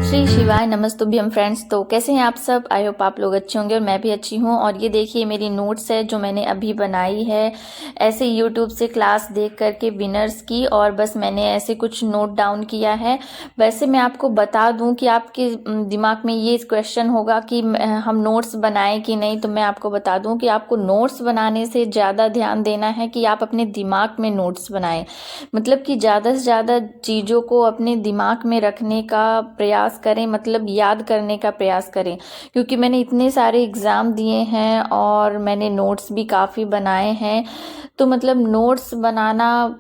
श्री शिवाय नमस्तुभ्यम फ्रेंड्स। तो कैसे हैं आप सब? आई होप आप लोग अच्छे होंगे और मैं भी अच्छी हूँ। और ये देखिए मेरी नोट्स है जो मैंने अभी बनाई है ऐसे यूट्यूब से क्लास देख करके विनर्स की, और बस मैंने ऐसे कुछ नोट डाउन किया है। वैसे मैं आपको बता दूं कि आपके दिमाग में ये क्वेश्चन होगा कि हम नोट्स बनाएं कि नहीं, तो मैं आपको बता दूं कि आपको नोट्स बनाने से ज़्यादा ध्यान देना है कि आप अपने दिमाग में नोट्स बनाएं। मतलब कि ज़्यादा से ज़्यादा चीज़ों को अपने दिमाग में रखने का प्रयास करें, मतलब याद करने का प्रयास करें। क्योंकि मैंने इतने सारे एग्ज़ाम दिए हैं और मैंने नोट्स भी काफ़ी बनाए हैं। तो मतलब नोट्स बनाना,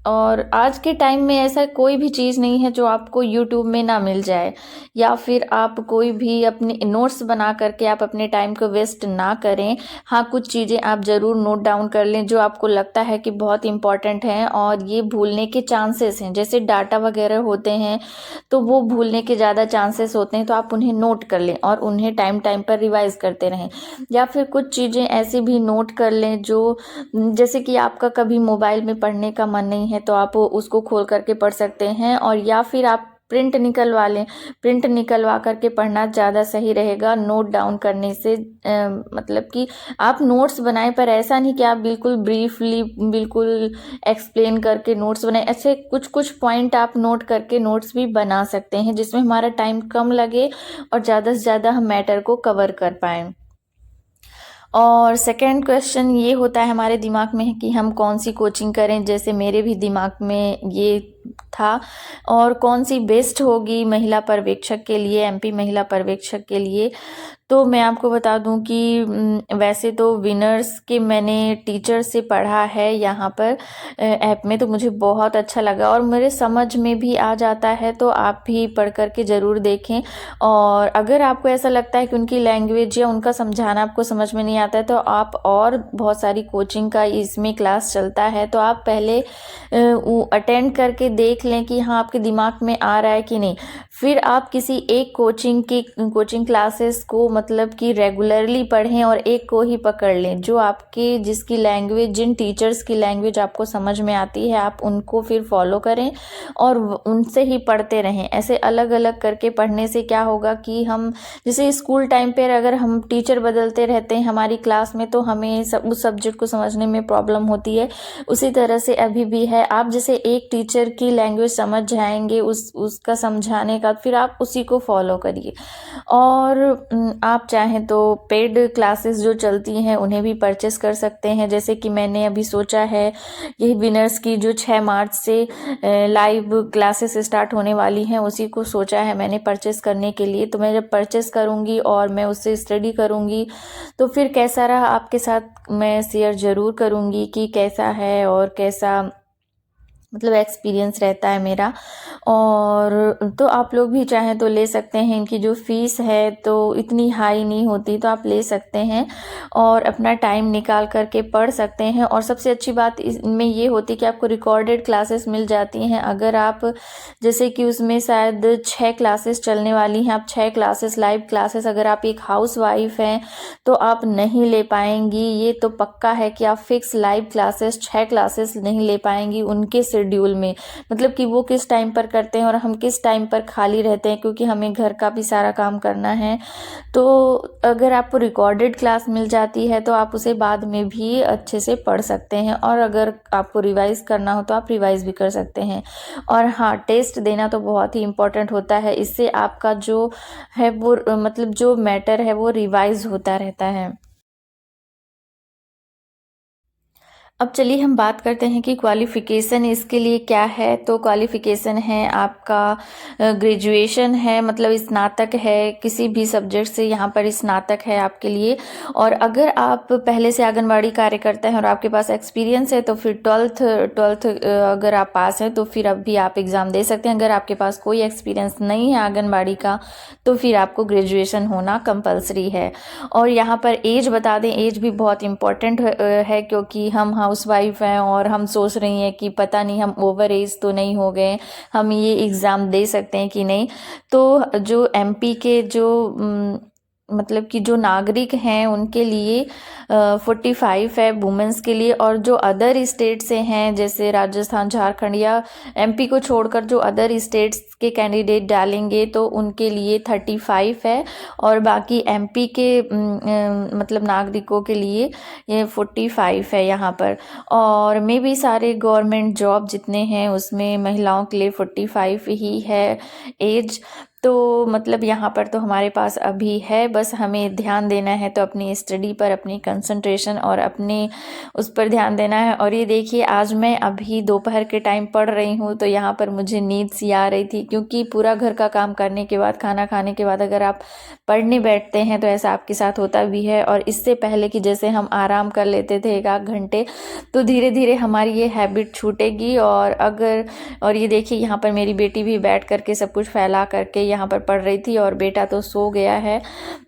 और आज के टाइम में ऐसा कोई भी चीज़ नहीं है जो आपको यूट्यूब में ना मिल जाए, या फिर आप कोई भी अपने नोट्स बना करके आप अपने टाइम को वेस्ट ना करें। हाँ, कुछ चीज़ें आप ज़रूर नोट डाउन कर लें जो आपको लगता है कि बहुत इंपॉर्टेंट हैं और ये भूलने के चांसेस हैं, जैसे डाटा वगैरह होते हैं तो वो भूलने के ज़्यादा चांसेस होते हैं, तो आप उन्हें नोट कर लें और उन्हें टाइम टाइम पर रिवाइज करते रहें। या फिर कुछ चीज़ें ऐसी भी नोट कर लें जो, जैसे कि आपका कभी मोबाइल में पढ़ने का मन नहीं है तो आप उसको खोल करके पढ़ सकते हैं, और या फिर आप प्रिंट निकलवा लें। प्रिंट निकलवा करके पढ़ना ज़्यादा सही रहेगा नोट डाउन करने से। मतलब कि आप नोट्स बनाएं, पर ऐसा नहीं कि आप बिल्कुल ब्रीफली बिल्कुल एक्सप्लेन करके नोट्स बनाएं। ऐसे कुछ कुछ पॉइंट आप नोट करके नोट्स भी बना सकते हैं जिसमें हमारा टाइम कम लगे और ज़्यादा से ज़्यादा हम मैटर को कवर कर पाएँ। और सेकंड क्वेश्चन ये होता है हमारे दिमाग में कि हम कौन सी कोचिंग करें, जैसे मेरे भी दिमाग में ये था, और कौन सी बेस्ट होगी महिला पर्यवेक्षक के लिए, एमपी महिला पर्यवेक्षक के लिए। तो मैं आपको बता दूं कि वैसे तो विनर्स के मैंने टीचर से पढ़ा है यहाँ पर ऐप में, तो मुझे बहुत अच्छा लगा और मेरे समझ में भी आ जाता है। तो आप भी पढ़ करके ज़रूर देखें। और अगर आपको ऐसा लगता है कि उनकी लैंग्वेज या उनका समझाना आपको समझ में नहीं आता है, तो आप और बहुत सारी कोचिंग का इसमें क्लास चलता है, तो आप पहले अटेंड करके देख लें कि हाँ आपके दिमाग में आ रहा है कि नहीं। फिर आप किसी एक कोचिंग क्लासेस को मतलब कि रेगुलरली पढ़ें और एक को ही पकड़ लें जो आपके जिसकी लैंग्वेज, जिन टीचर्स की लैंग्वेज आपको समझ में आती है आप उनको फिर फॉलो करें और उनसे ही पढ़ते रहें। ऐसे अलग अलग करके पढ़ने से क्या होगा कि हम, जैसे स्कूल टाइम पर अगर हम टीचर बदलते रहते हैं हमारी क्लास में तो हमें उस सब्जेक्ट को समझने में प्रॉब्लम होती है, उसी तरह से अभी भी है। आप जैसे एक टीचर की लैंग्वेज समझ जाएंगे उसका समझाने का, फिर आप उसी को फॉलो करिए। और आप चाहें तो पेड क्लासेस जो चलती हैं उन्हें भी परचेस कर सकते हैं, जैसे कि मैंने अभी सोचा है यही विनर्स की जो 6 मार्च से लाइव क्लासेस स्टार्ट होने वाली हैं उसी को सोचा है मैंने परचेस करने के लिए। तो मैं जब परचेस करूँगी और मैं उससे स्टडी करूँगी तो फिर कैसा रहा आपके साथ मैं शेयर ज़रूर करूँगी कि कैसा है और कैसा मतलब एक्सपीरियंस रहता है मेरा। और तो आप लोग भी चाहें तो ले सकते हैं। इनकी जो फ़ीस है तो इतनी हाई नहीं होती, तो आप ले सकते हैं और अपना टाइम निकाल करके पढ़ सकते हैं। और सबसे अच्छी बात इसमें ये होती है कि आपको रिकॉर्डेड क्लासेस मिल जाती हैं। अगर आप जैसे कि उसमें शायद 6 क्लासेस चलने वाली हैं, आप 6 क्लासेस लाइव क्लासेस, अगर आप एक हाउस वाइफ हैं तो आप नहीं ले पाएंगी। ये तो पक्का है कि आप फिक्स लाइव क्लासेस 6 क्लासेस नहीं ले पाएंगी उनके शेड्यूल में। मतलब कि वो किस टाइम पर करते हैं और हम किस टाइम पर खाली रहते हैं, क्योंकि हमें घर का भी सारा काम करना है। तो अगर आपको रिकॉर्डेड क्लास मिल जाती है तो आप उसे बाद में भी अच्छे से पढ़ सकते हैं, और अगर आपको रिवाइज करना हो तो आप रिवाइज भी कर सकते हैं। और हाँ, टेस्ट देना तो बहुत ही इम्पोर्टेंट होता है, इससे आपका जो है वो मतलब जो मैटर है वो रिवाइज होता रहता है। अब चलिए हम बात करते हैं कि क्वालिफ़िकेशन इसके लिए क्या है। तो क्वालिफ़िकेशन है आपका ग्रेजुएशन है, मतलब स्नातक है किसी भी सब्जेक्ट से, यहाँ पर स्नातक है आपके लिए। और अगर आप पहले से आंगनबाड़ी कार्यकर्ता हैं और आपके पास एक्सपीरियंस है तो फिर ट्वेल्थ अगर आप पास हैं तो फिर अब भी आप एग्ज़ाम दे सकते हैं। अगर आपके पास कोई एक्सपीरियंस नहीं है आंगनबाड़ी का तो फिर आपको ग्रेजुएशन होना कंपलसरी है। और यहाँ पर एज बता दें, एज भी बहुत इम्पॉर्टेंट है क्योंकि हम हाउस वाइफ हैं और हम सोच रही हैं कि पता नहीं हम ओवर एज तो नहीं हो गए, हम ये एग्ज़ाम दे सकते हैं कि नहीं। तो जो एमपी के जो मतलब कि जो नागरिक हैं उनके लिए 45 है वुमेंस के लिए, और जो अदर स्टेट से हैं जैसे राजस्थान, झारखंड या एमपी को छोड़कर जो अदर स्टेट्स के कैंडिडेट डालेंगे तो उनके लिए 35 है, और बाकी एमपी के मतलब नागरिकों के लिए ये 45 है यहाँ पर। और मे भी सारे गवर्नमेंट जॉब जितने हैं उसमें महिलाओं के लिए 45 ही है एज। तो मतलब यहाँ पर तो हमारे पास अभी है, बस हमें ध्यान देना है तो अपनी स्टडी पर, अपनी कंसंट्रेशन और अपने उस पर ध्यान देना है। और ये देखिए आज मैं अभी दोपहर के टाइम पढ़ रही हूँ तो यहाँ पर मुझे नींद सी आ रही थी, क्योंकि पूरा घर का काम करने के बाद, खाना खाने के बाद अगर आप पढ़ने बैठते हैं तो ऐसा आपके साथ होता भी है। और इससे पहले कि जैसे हम आराम कर लेते थे 1 आध घंटे, तो धीरे धीरे हमारी ये हैबिट छूटेगी। और ये देखिए यहाँ पर मेरी बेटी भी बैठ करके सब कुछ फैला करके यहाँ पर पढ़ रही थी, और बेटा तो सो गया है।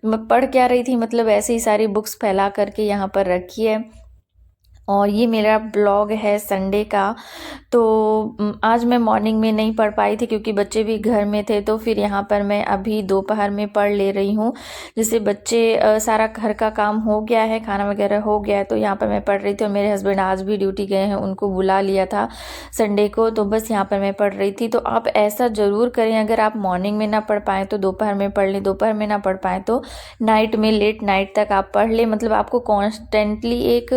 मैं पढ़ क्या रही थी, मतलब ऐसे ही सारी बुक्स फैला करके यहाँ पर रखी है। और ये मेरा ब्लॉग है संडे का। तो आज मैं मॉर्निंग में नहीं पढ़ पाई थी क्योंकि बच्चे भी घर में थे, तो फिर यहाँ पर मैं अभी दोपहर में पढ़ ले रही हूँ। जैसे बच्चे सारा घर का काम हो गया है, खाना वगैरह हो गया है, तो यहाँ पर मैं पढ़ रही थी। और मेरे हस्बैंड आज भी ड्यूटी गए हैं, उनको बुला लिया था संडे को, तो बस यहाँ पर मैं पढ़ रही थी। तो आप ऐसा ज़रूर करें, अगर आप मॉर्निंग में ना पढ़ पाएँ तो दोपहर में पढ़ लें, दोपहर में ना पढ़ पाएँ तो नाइट में, लेट नाइट तक आप पढ़ लें। मतलब आपको कॉन्स्टेंटली एक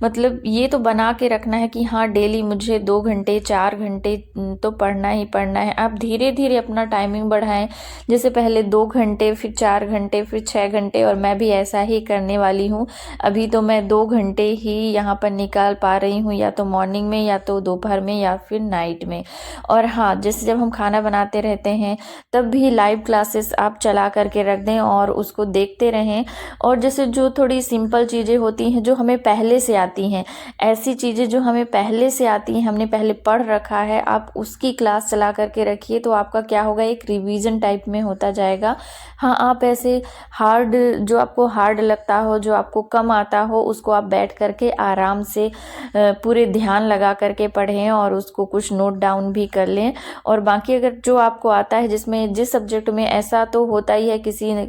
मतलब ये तो बना के रखना है कि हाँ डेली मुझे 2 घंटे 4 घंटे तो पढ़ना ही पढ़ना है। आप धीरे धीरे अपना टाइमिंग बढ़ाएं, जैसे पहले 2 घंटे, फिर 4 घंटे, फिर 6 घंटे, और मैं भी ऐसा ही करने वाली हूँ। अभी तो मैं 2 घंटे ही यहाँ पर निकाल पा रही हूँ, या तो मॉर्निंग में, या तो दोपहर में, या फिर नाइट में। और हाँ, जैसे जब हम खाना बनाते रहते हैं तब भी लाइव क्लासेस आप चला करके रख दें और उसको देखते रहें। और जैसे जो थोड़ी सिंपल चीज़ें होती हैं जो हमें पहले से आती हैं, ऐसी चीज़ें जो हमें पहले से आती हैं, हमने पहले पढ़ रखा है, आप उसकी क्लास चला करके रखिए, तो आपका क्या होगा, एक रिवीजन टाइप में होता जाएगा। हाँ, आप ऐसे हार्ड, जो आपको हार्ड लगता हो, जो आपको कम आता हो, उसको आप बैठ करके आराम से पूरे ध्यान लगा करके पढ़ें और उसको कुछ नोट डाउन भी कर लें। और बाकी अगर जो आपको आता है, जिसमें जिस सब्जेक्ट में, ऐसा तो होता ही है, किसी न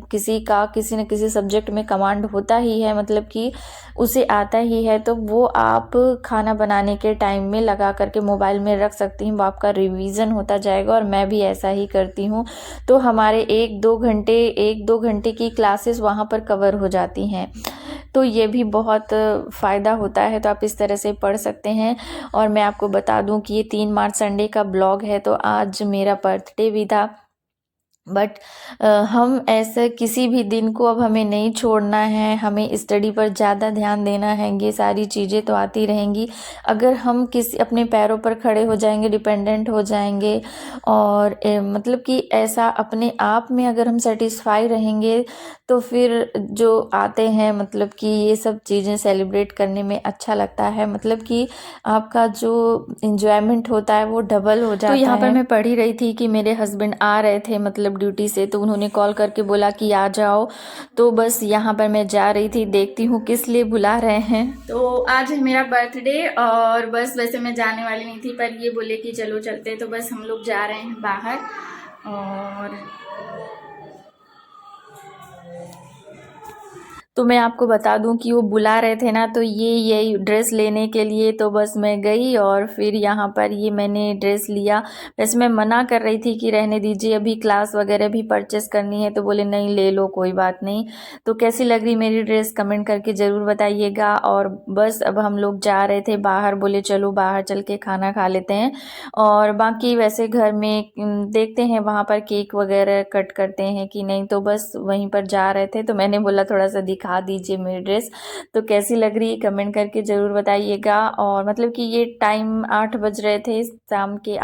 किसी सब्जेक्ट में कमांड होता ही है, मतलब कि उसे आता ही है, तो वो आप खाना बनाने के टाइम में लगा करके मोबाइल में रख सकती हैं, वो आपका रिवीजन होता जाएगा। और मैं भी ऐसा ही करती हूँ, तो हमारे 1-2 घंटे की क्लासेस वहाँ पर कवर हो जाती हैं। तो ये भी बहुत फ़ायदा होता है, तो आप इस तरह से पढ़ सकते हैं। और मैं आपको बता दूं कि ये 3 मार्च संडे का ब्लॉग है, तो आज मेरा बर्थडे भी था। बट हम ऐसे किसी भी दिन को अब हमें नहीं छोड़ना है, हमें स्टडी पर ज़्यादा ध्यान देना है। ये सारी चीज़ें तो आती रहेंगी, अगर हम किसी अपने पैरों पर खड़े हो जाएंगे, डिपेंडेंट हो जाएंगे, और मतलब कि ऐसा अपने आप में अगर हम सेटिस्फाई रहेंगे, तो फिर जो आते हैं, मतलब कि ये सब चीज़ें सेलिब्रेट करने में अच्छा लगता है, मतलब कि आपका जो इंजॉयमेंट होता है वो डबल हो जाता है। तो यहाँ पर मैं पढ़ ही रही थी कि मेरे हस्बैंड आ रहे थे, मतलब ड्यूटी से, तो उन्होंने कॉल करके बोला कि आ जाओ। तो बस यहाँ पर मैं जा रही थी, देखती हूँ किस लिए बुला रहे हैं। तो आज है मेरा बर्थडे, और बस वैसे मैं जाने वाली नहीं थी, पर ये बोले कि चलो चलते, तो बस हम लोग जा रहे हैं बाहर। और तो मैं आपको बता दूं कि वो बुला रहे थे ना, तो ये ड्रेस लेने के लिए, तो बस मैं गई और फिर यहाँ पर ये मैंने ड्रेस लिया। वैसे मैं मना कर रही थी कि रहने दीजिए, अभी क्लास वगैरह भी परचेस करनी है, तो बोले नहीं ले लो, कोई बात नहीं। तो कैसी लग रही मेरी ड्रेस कमेंट करके ज़रूर बताइएगा। और बस अब हम लोग जा रहे थे बाहर, बोले चलो बाहर चल के खाना खा लेते हैं, और बाकी वैसे घर में देखते हैं वहाँ पर केक वगैरह कट करते हैं कि नहीं, तो बस वहीं पर जा रहे थे। तो मैंने बोला थोड़ा सा दिखा दीजिए मेरी ड्रेस, तो कैसी लग रही है कमेंट करके ज़रूर बताइएगा। और मतलब कि ये टाइम 8 बज रहे थे शाम के,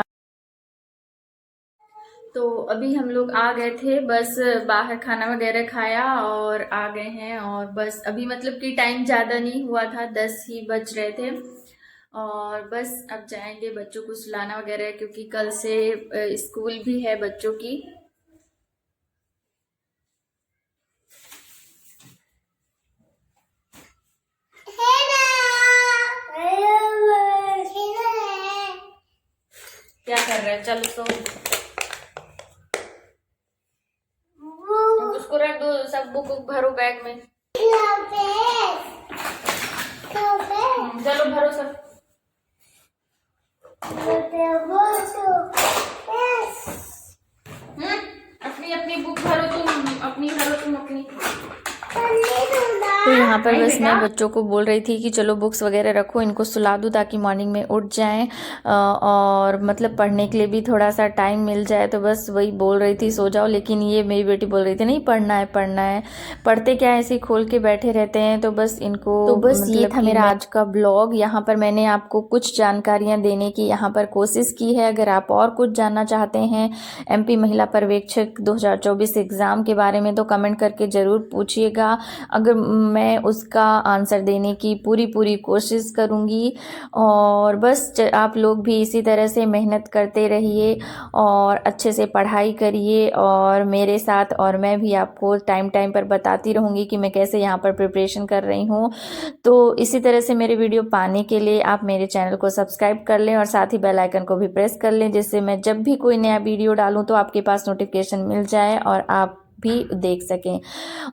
तो अभी हम लोग आ गए थे, बस बाहर खाना वगैरह खाया और आ गए हैं। और बस अभी मतलब कि टाइम ज़्यादा नहीं हुआ था, 10 ही बज रहे थे। और बस अब जाएंगे बच्चों को सुलाना वगैरह, क्योंकि कल से स्कूल भी है बच्चों की। क्या कर रहे हैं, चलो सो उसको रख दो, सब बुक भरो बैग में। चलो भरो सब। अपनी अपनी बुक भरो तुम, अपनी भरो तुम अपनी। तो यहाँ पर बस मैं बच्चों को बोल रही थी कि चलो बुक्स वगैरह रखो, इनको सुला दूँ ताकि मॉर्निंग में उठ जाएं और मतलब पढ़ने के लिए भी थोड़ा सा टाइम मिल जाए। तो बस वही बोल रही थी सो जाओ, लेकिन ये मेरी बेटी बोल रही थी नहीं पढ़ना है पढ़ना है। पढ़ते क्या ऐसे ही खोल के बैठे रहते हैं। तो बस इनको तो बस मतलब ये था मेरा आज का ब्लॉग। यहाँ पर मैंने आपको कुछ जानकारियाँ देने की यहाँ पर कोशिश की है। अगर आप और कुछ जानना चाहते हैं MP महिला पर्यवेक्षक 2024 एग्ज़ाम के बारे में तो कमेंट करके ज़रूर पूछिएगा। अगर मैं उसका आंसर देने की पूरी कोशिश करूँगी। और बस आप लोग भी इसी तरह से मेहनत करते रहिए और अच्छे से पढ़ाई करिए और मेरे साथ, और मैं भी आपको टाइम पर बताती रहूँगी कि मैं कैसे यहाँ पर प्रिपरेशन कर रही हूँ। तो इसी तरह से मेरे वीडियो पाने के लिए आप मेरे चैनल को सब्सक्राइब कर लें और साथ ही बेल आइकन को भी प्रेस कर लें, जिससे मैं जब भी कोई नया वीडियो डालूँ तो आपके पास नोटिफिकेशन मिल जाए और आप भी देख सकें।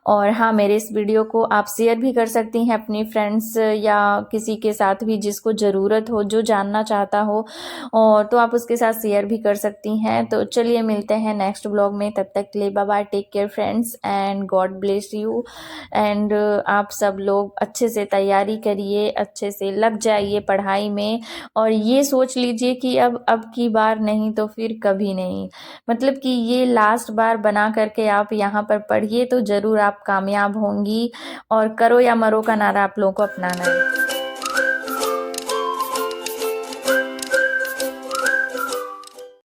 और हाँ, मेरे इस वीडियो को आप शेयर भी कर सकती हैं अपनी फ्रेंड्स या किसी के साथ भी जिसको ज़रूरत हो, जो जानना चाहता हो, और तो आप उसके साथ शेयर भी कर सकती हैं। तो चलिए मिलते हैं नेक्स्ट ब्लॉग में, तब तक के लिए bye bye, take care friends and God bless you. And आप सब लोग अच्छे से तैयारी करिए, अच्छे से लग जाइए पढ़ाई में और ये सोच लीजिए कि अब की बार नहीं तो फिर कभी नहीं, मतलब कि ये लास्ट बार बना करके आप यहाँ पर पढ़िए तो ज़रूर आप कामयाब होंगी। और करो या मरो का नारा आप लोगों को अपनाना है।